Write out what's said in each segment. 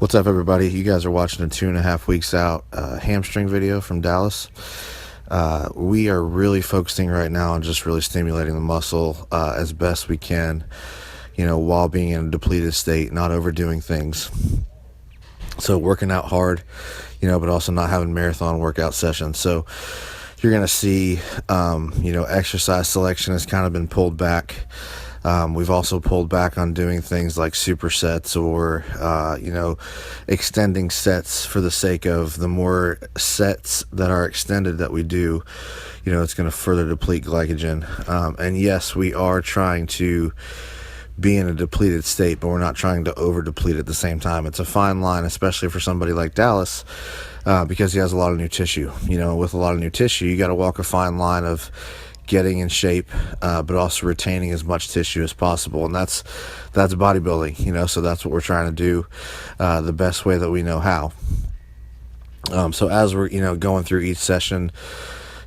What's up, everybody? You guys are watching a 2.5 weeks out hamstring video from Dallas. We are really focusing right now on just really stimulating the muscle as best we can, while being in a depleted state, not overdoing things. So working out hard, but also not having marathon workout sessions. So you're going to see, exercise selection has kind of been pulled back. We've also pulled back on doing things like supersets or, extending sets for the sake of the more sets that are extended that we do, it's going to further deplete glycogen. And yes, we are trying to be in a depleted state, but we're not trying to over deplete at the same time. It's a fine line, especially for somebody like Dallas, because he has a lot of new tissue. With a lot of new tissue, you got to walk a fine line of getting in shape, but also retaining as much tissue as possible, and that's bodybuilding. So that's what we're trying to do the best way that we know how. So as we're going through each session,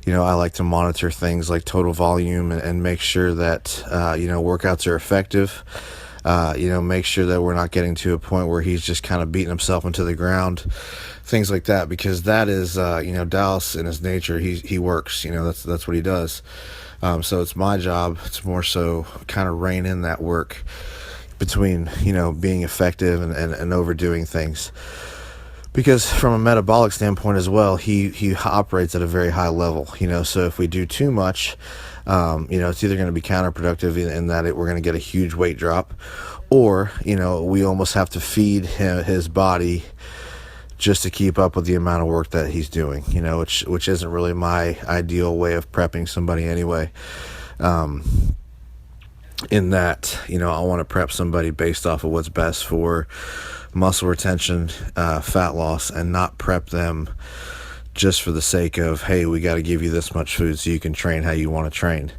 I like to monitor things like total volume and make sure that workouts are effective. Make sure that we're not getting to a point where he's just kind of beating himself into the ground, things like that, because that is, Dallas in his nature, he works, that's what he does. So it's my job to more so kind of rein in that work between, being effective and overdoing things. Because from a metabolic standpoint as well, he operates at a very high level, so if we do too much, it's either going to be counterproductive in that we're going to get a huge weight drop, or, we almost have to feed his body just to keep up with the amount of work that he's doing, which isn't really my ideal way of prepping somebody anyway. In that, I want to prep somebody based off of what's best for muscle retention, fat loss, and not prep them just for the sake of, hey, we got to give you this much food so you can train how you want to train.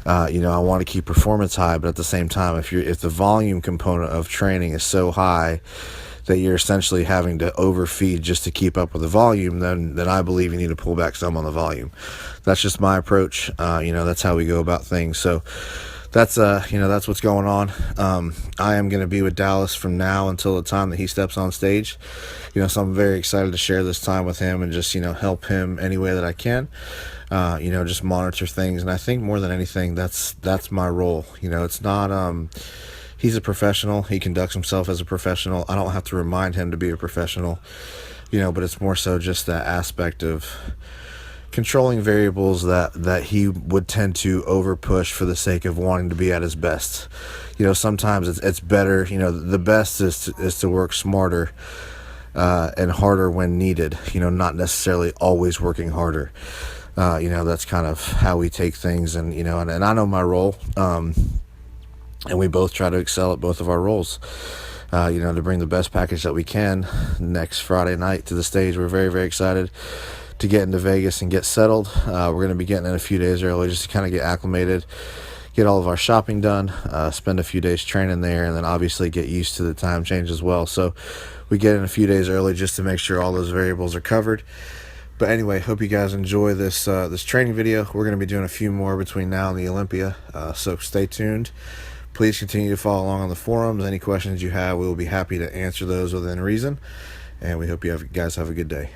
I want to keep performance high, but at the same time, if the volume component of training is so high that you're essentially having to overfeed just to keep up with the volume, then I believe you need to pull back some on the volume. That's just my approach. That's how we go about things. So that's what's going on. I am going to be with Dallas from now until the time that he steps on stage. So I'm very excited to share this time with him and just, help him any way that I can. Just monitor things. And I think more than anything, that's my role. It's not, he's a professional. He conducts himself as a professional. I don't have to remind him to be a professional, but it's more so just that aspect of controlling variables that he would tend to over push for the sake of wanting to be at his best. Sometimes it's better, the best is to work smarter and harder when needed, not necessarily always working harder. That's kind of how we take things, and and I know my role, and we both try to excel at both of our roles, to bring the best package that we can next Friday night to the stage. We're very, very excited to get into Vegas and get settled. We're going to be getting in a few days early just to kind of get acclimated, get all of our shopping done, spend a few days training there, and then obviously get used to the time change as well. So we get in a few days early just to make sure all those variables are covered. But anyway, hope you guys enjoy this training video. We're going to be doing a few more between now and the Olympia, so stay tuned. Please continue to follow along on the forums. Any questions you have, we will be happy to answer those within reason. And we hope you guys have a good day.